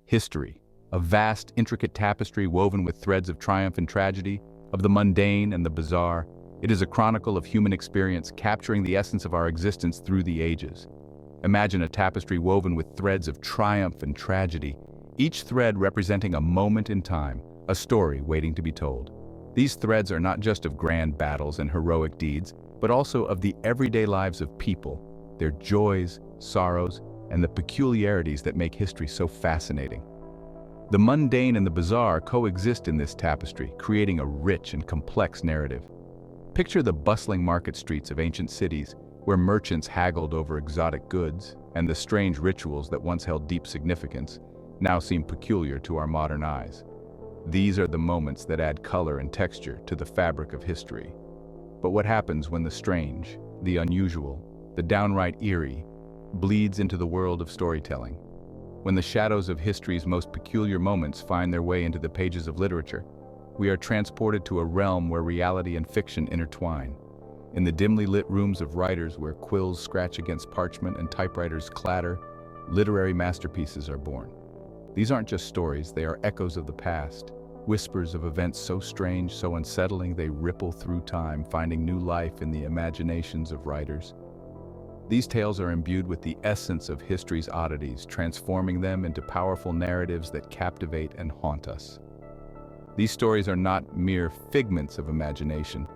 History, a vast, intricate tapestry woven with threads of triumph and tragedy, of the mundane and the bizarre. It is a chronicle of human experience, capturing the essence of our existence through the ages. Imagine a tapestry woven with threads of triumph and tragedy, each thread representing a moment in time, a story waiting to be told. These threads are not just of grand battles and heroic deeds, but also of the everyday lives of people, their joys, sorrows, and the peculiarities that make history so fascinating. The mundane and the bizarre coexist in this tapestry, creating a rich and complex narrative. Picture the bustling market streets of ancient cities, where merchants haggled over exotic goods, and the strange rituals that once held deep significance now seem peculiar to our modern eyes. These are the moments that add color and texture to the fabric of history. But what happens when the strange, the unusual, the downright eerie, bleeds into the world of storytelling? When the shadows of history's most peculiar moments find their way into the pages of literature, we are transported to a realm where reality and fiction intertwine. In the dimly lit rooms of writers where quills scratch against parchment and typewriters clatter, literary masterpieces are born. These aren't just stories, they are echoes of the past, whispers of events so strange, so unsettling they ripple through time, finding new life in the imaginations of writers. These tales are imbued with the essence of history's oddities, transforming them into powerful narratives that captivate and haunt us. These stories are not mere figments of imagination.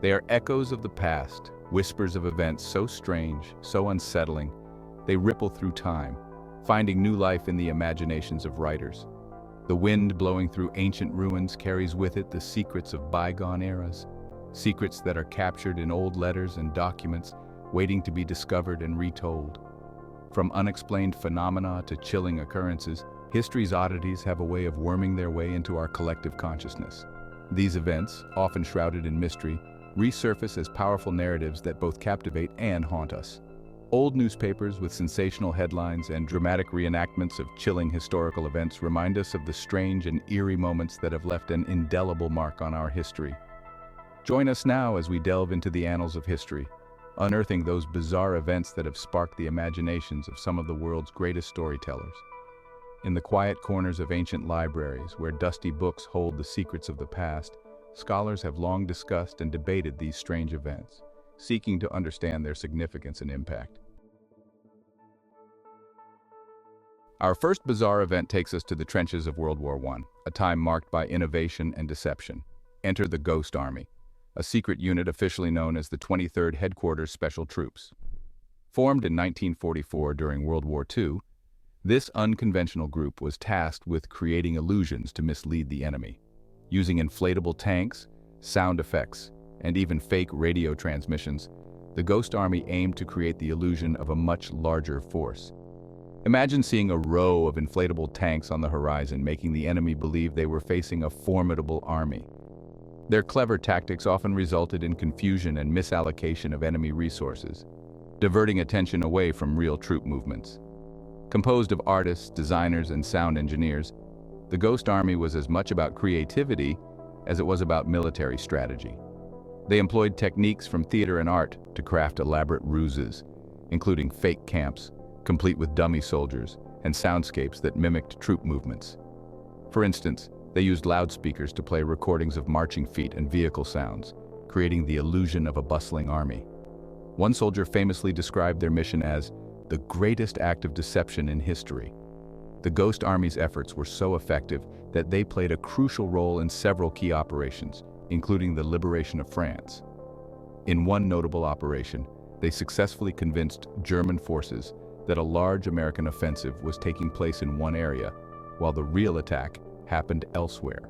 They are echoes of the past, whispers of events so strange, so unsettling, they ripple through time, finding new life in the imaginations of writers. The wind blowing through ancient ruins carries with it the secrets of bygone eras, secrets that are captured in old letters and documents, waiting to be discovered and retold. From unexplained phenomena to chilling occurrences, history's oddities have a way of worming their way into our collective consciousness. These events, often shrouded in mystery, resurface as powerful narratives that both captivate and haunt us. Old newspapers with sensational headlines and dramatic reenactments of chilling historical events remind us of the strange and eerie moments that have left an indelible mark on our history. Join us now as we delve into the annals of history, unearthing those bizarre events that have sparked the imaginations of some of the world's greatest storytellers. In the quiet corners of ancient libraries, where dusty books hold the secrets of the past, scholars have long discussed and debated these strange events, seeking to understand their significance and impact. Our first bizarre event takes us to the trenches of World War I, a time marked by innovation and deception. Enter the Ghost Army, a secret unit officially known as the 23rd Headquarters Special Troops. Formed in 1944 during World War II, this unconventional group was tasked with creating illusions to mislead the enemy. Using inflatable tanks, sound effects, and even fake radio transmissions, the Ghost Army aimed to create the illusion of a much larger force. Imagine seeing a row of inflatable tanks on the horizon, making the enemy believe they were facing a formidable army. Their clever tactics often resulted in confusion and misallocation of enemy resources, diverting attention away from real troop movements. Composed of artists, designers, and sound engineers, the Ghost Army was as much about creativity as it was about military strategy. They employed techniques from theater and art to craft elaborate ruses, including fake camps, complete with dummy soldiers, and soundscapes that mimicked troop movements. For instance, they used loudspeakers to play recordings of marching feet and vehicle sounds, creating the illusion of a bustling army. One soldier famously described their mission as the greatest act of deception in history. The Ghost Army's efforts were so effective that they played a crucial role in several key operations, including the liberation of France. In one notable operation, they successfully convinced German forces that a large American offensive was taking place in one area, while the real attack happened elsewhere.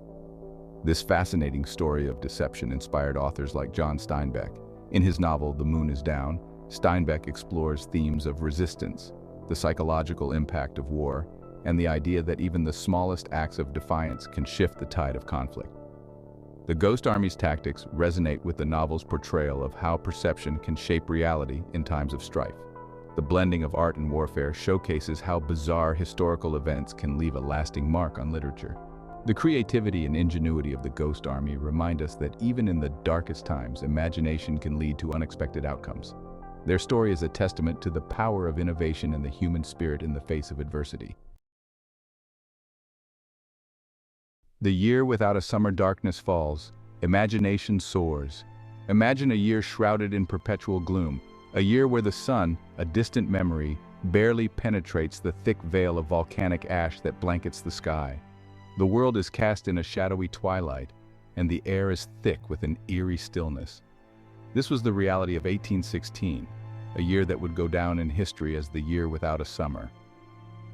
This fascinating story of deception inspired authors like John Steinbeck. In his novel, The Moon is Down, Steinbeck explores themes of resistance, the psychological impact of war, and the idea that even the smallest acts of defiance can shift the tide of conflict. The Ghost Army's tactics resonate with the novel's portrayal of how perception can shape reality in times of strife. The blending of art and warfare showcases how bizarre historical events can leave a lasting mark on literature. The creativity and ingenuity of the Ghost Army remind us that even in the darkest times, imagination can lead to unexpected outcomes. Their story is a testament to the power of innovation and the human spirit in the face of adversity. The year without a summer darkness falls, imagination soars. Imagine a year shrouded in perpetual gloom, a year where the sun, a distant memory, barely penetrates the thick veil of volcanic ash that blankets the sky. The world is cast in a shadowy twilight, and the air is thick with an eerie stillness. This was the reality of 1816, a year that would go down in history as the year without a summer.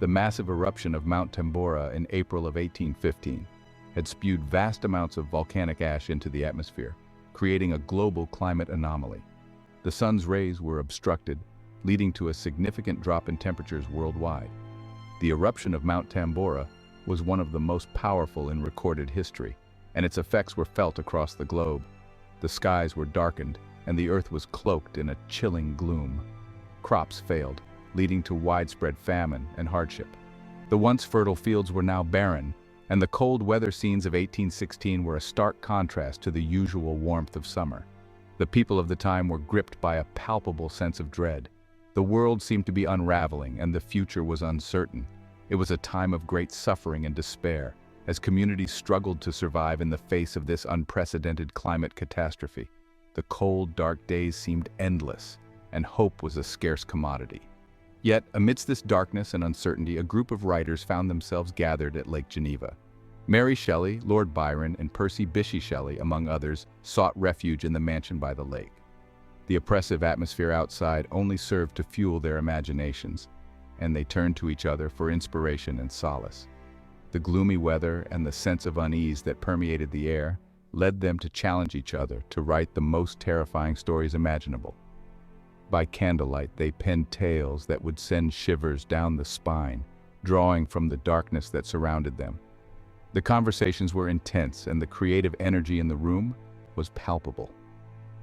The massive eruption of Mount Tambora in April of 1815 had spewed vast amounts of volcanic ash into the atmosphere, creating a global climate anomaly. The sun's rays were obstructed, leading to a significant drop in temperatures worldwide. The eruption of Mount Tambora was one of the most powerful in recorded history, and its effects were felt across the globe. The skies were darkened, and the earth was cloaked in a chilling gloom. Crops failed, leading to widespread famine and hardship. The once fertile fields were now barren, and the cold weather scenes of 1816 were a stark contrast to the usual warmth of summer. The people of the time were gripped by a palpable sense of dread. The world seemed to be unraveling, and the future was uncertain. It was a time of great suffering and despair, as communities struggled to survive in the face of this unprecedented climate catastrophe. The cold, dark days seemed endless, and hope was a scarce commodity. Yet, amidst this darkness and uncertainty, a group of writers found themselves gathered at Lake Geneva. Mary Shelley, Lord Byron, and Percy Bysshe Shelley, among others, sought refuge in the mansion by the lake. The oppressive atmosphere outside only served to fuel their imaginations, and they turned to each other for inspiration and solace. The gloomy weather and the sense of unease that permeated the air led them to challenge each other to write the most terrifying stories imaginable. By candlelight, they penned tales that would send shivers down the spine, drawing from the darkness that surrounded them. The conversations were intense, and the creative energy in the room was palpable.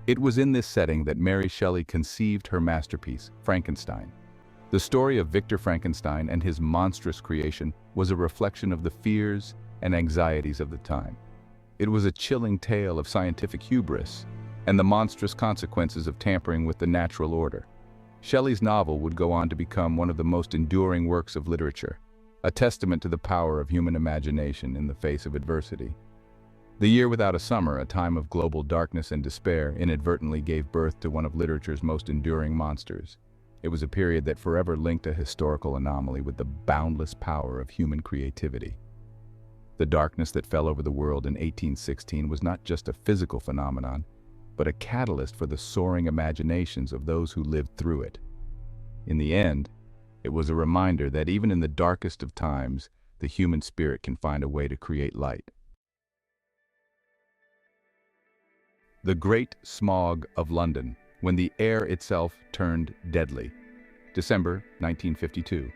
It was in this setting that Mary Shelley conceived her masterpiece, Frankenstein. The story of Victor Frankenstein and his monstrous creation was a reflection of the fears and anxieties of the time. It was a chilling tale of scientific hubris and the monstrous consequences of tampering with the natural order. Shelley's novel would go on to become one of the most enduring works of literature, a testament to the power of human imagination in the face of adversity. The Year Without a Summer, a time of global darkness and despair, inadvertently gave birth to one of literature's most enduring monsters. It was a period that forever linked a historical anomaly with the boundless power of human creativity. The darkness that fell over the world in 1816 was not just a physical phenomenon, but a catalyst for the soaring imaginations of those who lived through it. In the end, it was a reminder that even in the darkest of times, the human spirit can find a way to create light. The Great Smog of London, when the air itself turned deadly. December 1952.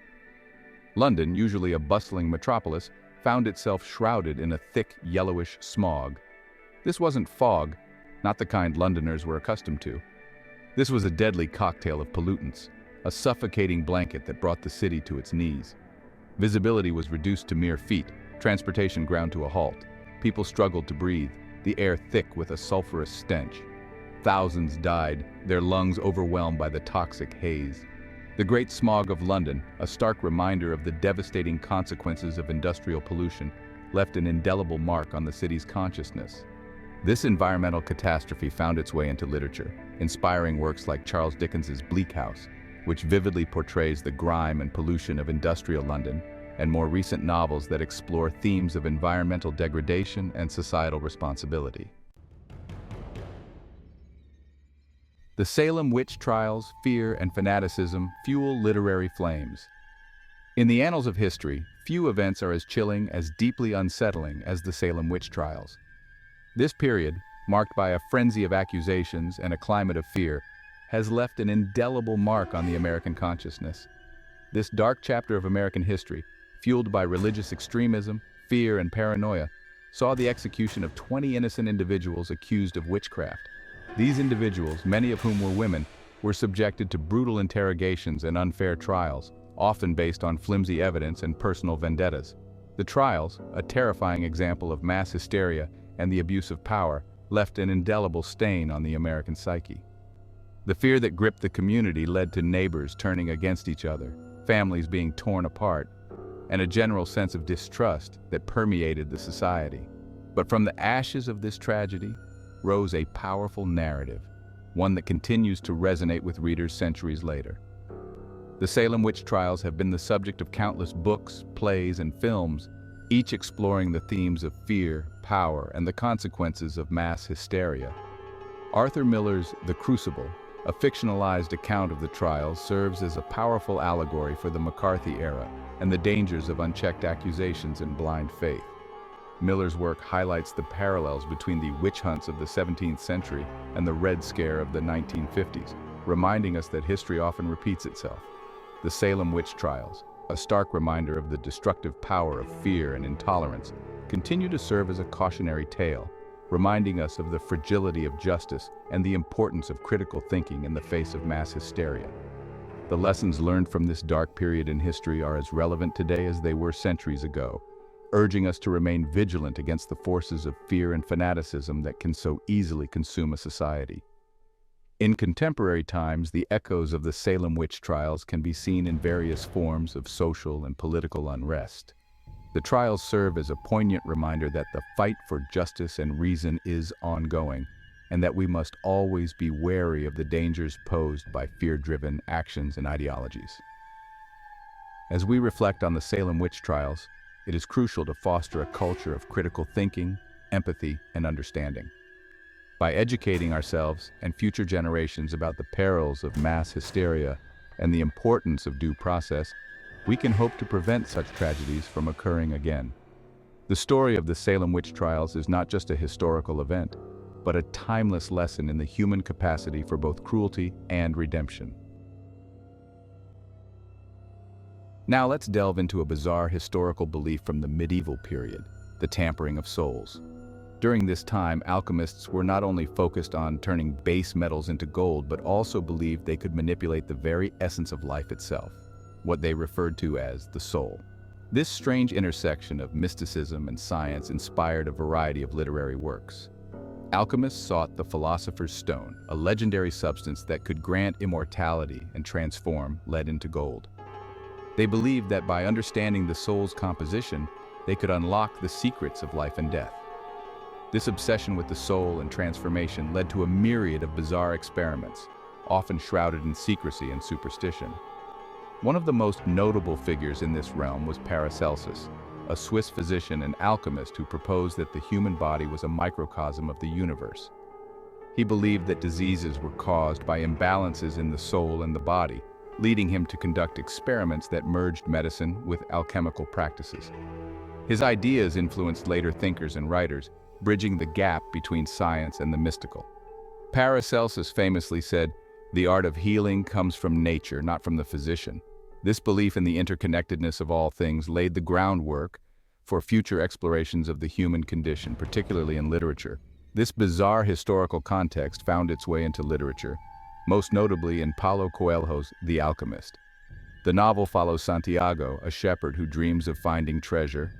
London, usually a bustling metropolis, found itself shrouded in a thick, yellowish smog. This wasn't fog, not the kind Londoners were accustomed to. This was a deadly cocktail of pollutants, a suffocating blanket that brought the city to its knees. Visibility was reduced to mere feet, transportation ground to a halt. People struggled to breathe, the air thick with a sulfurous stench. Thousands died, their lungs overwhelmed by the toxic haze. The Great Smog of London, a stark reminder of the devastating consequences of industrial pollution, left an indelible mark on the city's consciousness. This environmental catastrophe found its way into literature, inspiring works like Charles Dickens's Bleak House, which vividly portrays the grime and pollution of industrial London, and more recent novels that explore themes of environmental degradation and societal responsibility. The Salem witch trials, fear, and fanaticism fuel literary flames. In the annals of history, few events are as chilling, as deeply unsettling as the Salem witch trials. This period, marked by a frenzy of accusations and a climate of fear, has left an indelible mark on the American consciousness. This dark chapter of American history, fueled by religious extremism, fear, and paranoia, saw the execution of 20 innocent individuals accused of witchcraft. These individuals, many of whom were women, were subjected to brutal interrogations and unfair trials, often based on flimsy evidence and personal vendettas. The trials, a terrifying example of mass hysteria and the abuse of power, left an indelible stain on the American psyche. The fear that gripped the community led to neighbors turning against each other, families being torn apart, and a general sense of distrust that permeated the society. But from the ashes of this tragedy rose a powerful narrative, one that continues to resonate with readers centuries later. The Salem witch trials have been the subject of countless books, plays, and films, each exploring the themes of fear, power, and the consequences of mass hysteria. Arthur Miller's The Crucible, a fictionalized account of the trials, serves as a powerful allegory for the McCarthy era and the dangers of unchecked accusations and blind faith. Miller's work highlights the parallels between the witch hunts of the 17th century and the Red Scare of the 1950s, reminding us that history often repeats itself. The Salem witch trials, a stark reminder of the destructive power of fear and intolerance, continue to serve as a cautionary tale, reminding us of the fragility of justice and the importance of critical thinking in the face of mass hysteria. The lessons learned from this dark period in history are as relevant today as they were centuries ago, urging us to remain vigilant against the forces of fear and fanaticism that can so easily consume a society. In contemporary times, the echoes of the Salem witch trials can be seen in various forms of social and political unrest. The trials serve as a poignant reminder that the fight for justice and reason is ongoing, and that we must always be wary of the dangers posed by fear-driven actions and ideologies. As we reflect on the Salem witch trials, it is crucial to foster a culture of critical thinking, empathy, and understanding. By educating ourselves and future generations about the perils of mass hysteria and the importance of due process, we can hope to prevent such tragedies from occurring again. The story of the Salem witch trials is not just a historical event, but a timeless lesson in the human capacity for both cruelty and redemption. Now let's delve into a bizarre historical belief from the medieval period, the tampering of souls. During this time, alchemists were not only focused on turning base metals into gold, but also believed they could manipulate the very essence of life itself, what they referred to as the soul. This strange intersection of mysticism and science inspired a variety of literary works. Alchemists sought the philosopher's stone, a legendary substance that could grant immortality and transform lead into gold. They believed that by understanding the soul's composition, they could unlock the secrets of life and death. This obsession with the soul and transformation led to a myriad of bizarre experiments, often shrouded in secrecy and superstition. One of the most notable figures in this realm was Paracelsus, a Swiss physician and alchemist who proposed that the human body was a microcosm of the universe. He believed that diseases were caused by imbalances in the soul and the body, leading him to conduct experiments that merged medicine with alchemical practices. His ideas influenced later thinkers and writers, bridging the gap between science and the mystical. Paracelsus famously said, "The art of healing comes from nature, not from the physician." This belief in the interconnectedness of all things laid the groundwork for future explorations of the human condition, particularly in literature. This bizarre historical context found its way into literature, most notably in Paulo Coelho's The Alchemist. The novel follows Santiago, a shepherd who dreams of finding treasure,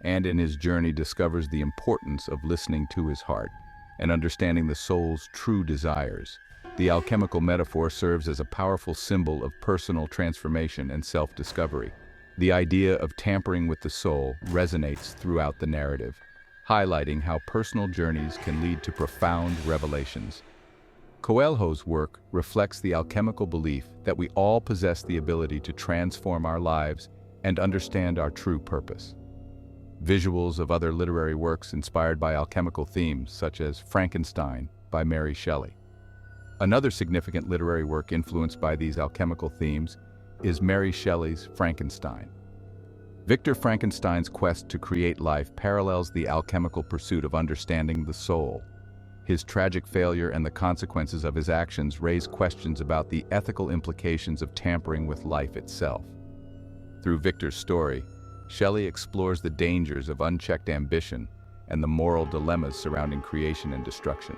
and in his journey discovers the importance of listening to his heart and understanding the soul's true desires. The alchemical metaphor serves as a powerful symbol of personal transformation and self-discovery. The idea of tampering with the soul resonates throughout the narrative, highlighting how personal journeys can lead to profound revelations. Coelho's work reflects the alchemical belief that we all possess the ability to transform our lives and understand our true purpose. Visuals of other literary works inspired by alchemical themes, such as Frankenstein by Mary Shelley. Another significant literary work influenced by these alchemical themes is Mary Shelley's Frankenstein. Victor Frankenstein's quest to create life parallels the alchemical pursuit of understanding the soul. His tragic failure and the consequences of his actions raise questions about the ethical implications of tampering with life itself. Through Victor's story, Shelley explores the dangers of unchecked ambition and the moral dilemmas surrounding creation and destruction.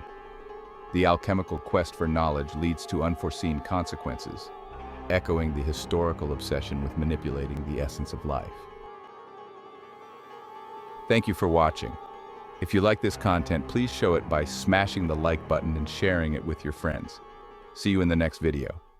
The alchemical quest for knowledge leads to unforeseen consequences, echoing the historical obsession with manipulating the essence of life. Thank you for watching. If you like this content, please show it by smashing the like button and sharing it with your friends. See you in the next video.